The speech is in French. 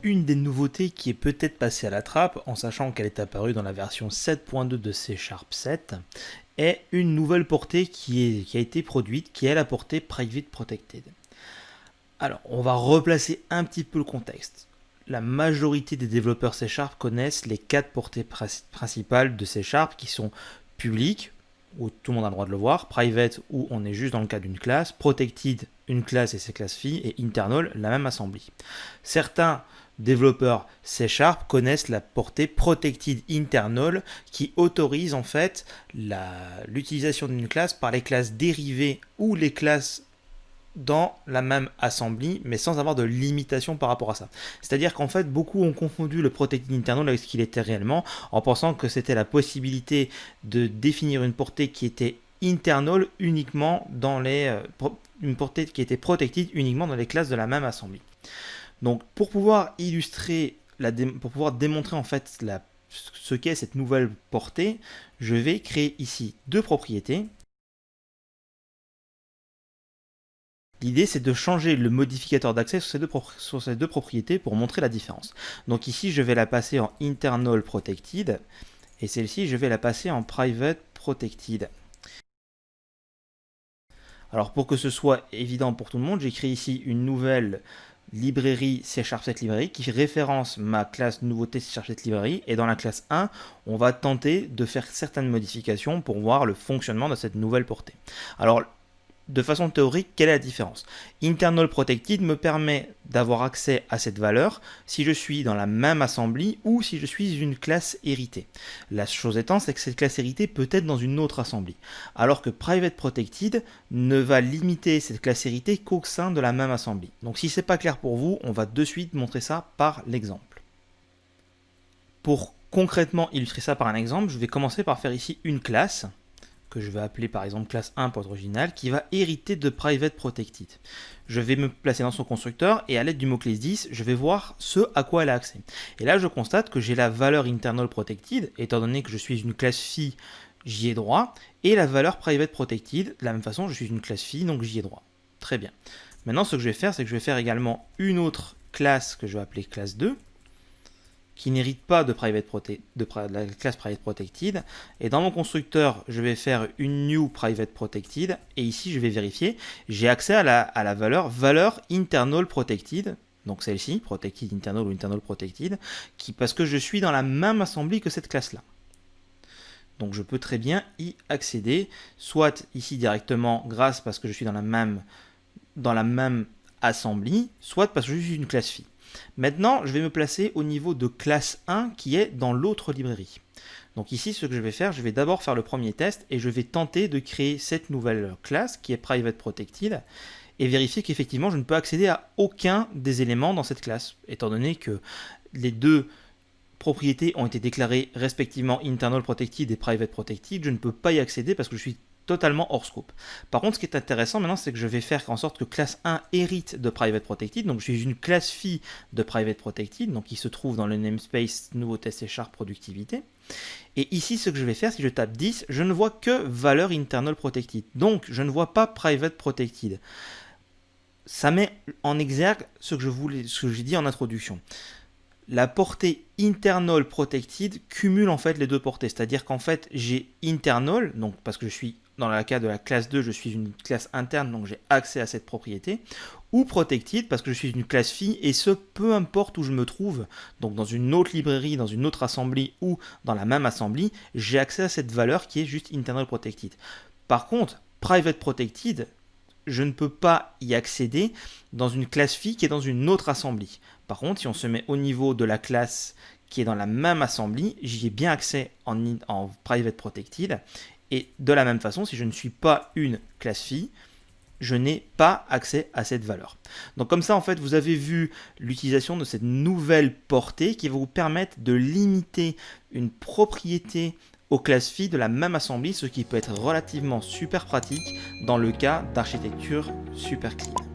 Une des nouveautés qui est peut-être passée à la trappe, en sachant qu'elle est apparue dans la version 7.2 de C# 7, est une nouvelle portée qui a été produite, qui est la portée Private Protected. Alors, on va replacer un petit peu le contexte. La majorité des développeurs C# connaissent les 4 portées principales de C# qui sont publiques, où tout le monde a le droit de le voir, private, où on est juste dans le cas d'une classe, protected, une classe et ses classes filles, et internal, la même assembly. Certains développeurs C# connaissent la portée protected internal qui autorise en fait l'utilisation d'une classe par les classes dérivées ou les classes dans la même assembly, mais sans avoir de limitation par rapport à ça. C'est-à-dire qu'en fait, beaucoup ont confondu le protected internal avec ce qu'il était réellement, en pensant que c'était la possibilité de définir une portée qui était internal uniquement dans une portée qui était protected uniquement dans les classes de la même assembly. Donc, pour pouvoir illustrer, pour pouvoir démontrer en fait ce qu'est cette nouvelle portée, je vais créer ici deux propriétés. L'idée, c'est de changer le modificateur d'accès sur ces deux propriétés pour montrer la différence. Donc ici, je vais la passer en internal protected, et celle-ci, je vais la passer en private protected. Alors pour que ce soit évident pour tout le monde, j'ai créé ici une nouvelle librairie C# 7 librairie qui référence ma classe nouveauté C# 7 librairie, et dans la classe 1, on va tenter de faire certaines modifications pour voir le fonctionnement de cette nouvelle portée. Alors, de façon théorique, quelle est la différence? Internal Protected me permet d'avoir accès à cette valeur si je suis dans la même assembly ou si je suis une classe héritée. La chose étant, c'est que cette classe héritée peut être dans une autre assembly, alors que Private Protected ne va limiter cette classe héritée qu'au sein de la même assembly. Donc si c'est pas clair pour vous, on va de suite montrer ça par l'exemple. Pour concrètement illustrer ça par un exemple, je vais commencer par faire ici une classe que je vais appeler par exemple classe 1 pour être original, qui va hériter de Private Protected. Je vais me placer dans son constructeur et à l'aide du mot-clé 10, je vais voir ce à quoi elle a accès. Et là, je constate que j'ai la valeur Internal Protected, étant donné que je suis une classe fille, j'y ai droit, et la valeur Private Protected, de la même façon, je suis une classe fille, donc j'y ai droit. Très bien. Maintenant, ce que je vais faire, c'est que je vais faire également une autre classe que je vais appeler classe 2, qui n'hérite pas de la classe Private Protected. Et dans mon constructeur, je vais faire une new Private Protected. Et ici, je vais vérifier. J'ai accès à la valeur Internal Protected. Donc celle-ci, Protected Internal ou Internal Protected, parce que je suis dans la même assembly que cette classe-là. Donc je peux très bien y accéder, soit ici directement parce que je suis dans la même assembly, soit parce que je suis une classe fille. Maintenant, je vais me placer au niveau de classe 1 qui est dans l'autre librairie. Donc ici, ce que je vais faire, je vais d'abord faire le premier test et je vais tenter de créer cette nouvelle classe qui est Private Protected et vérifier qu'effectivement, je ne peux accéder à aucun des éléments dans cette classe, étant donné que les deux propriétés ont été déclarées respectivement Internal Protected et Private Protected. Je ne peux pas y accéder parce que je suis totalement hors scope. Par contre, ce qui est intéressant maintenant, c'est que je vais faire en sorte que classe 1 hérite de Private Protected. Donc, je suis une classe fille de Private Protected, donc qui se trouve dans le namespace nouveauté C# productivité. Et ici, ce que je vais faire, si je tape 10, je ne vois que valeur internal protected. Donc, je ne vois pas Private Protected. Ça met en exergue ce que j'ai dit en introduction. La portée internal protected cumule en fait les deux portées, c'est-à-dire qu'en fait j'ai internal, donc parce que je suis dans le cas de la classe 2, je suis une classe interne, donc j'ai accès à cette propriété, ou protected parce que je suis une classe fille, et ce peu importe où je me trouve, donc dans une autre librairie, dans une autre assembly ou dans la même assembly, j'ai accès à cette valeur qui est juste internal protected. Par contre, private protected, je ne peux pas y accéder dans une classe fille qui est dans une autre assembly. Par contre, si on se met au niveau de la classe qui est dans la même assembly, j'y ai bien accès en Private Protected. Et de la même façon, si je ne suis pas une classe fille, je n'ai pas accès à cette valeur. Donc comme ça, en fait, vous avez vu l'utilisation de cette nouvelle portée qui va vous permettre de limiter une propriété aux classes filles de la même assembly, ce qui peut être relativement super pratique dans le cas d'architecture super clean.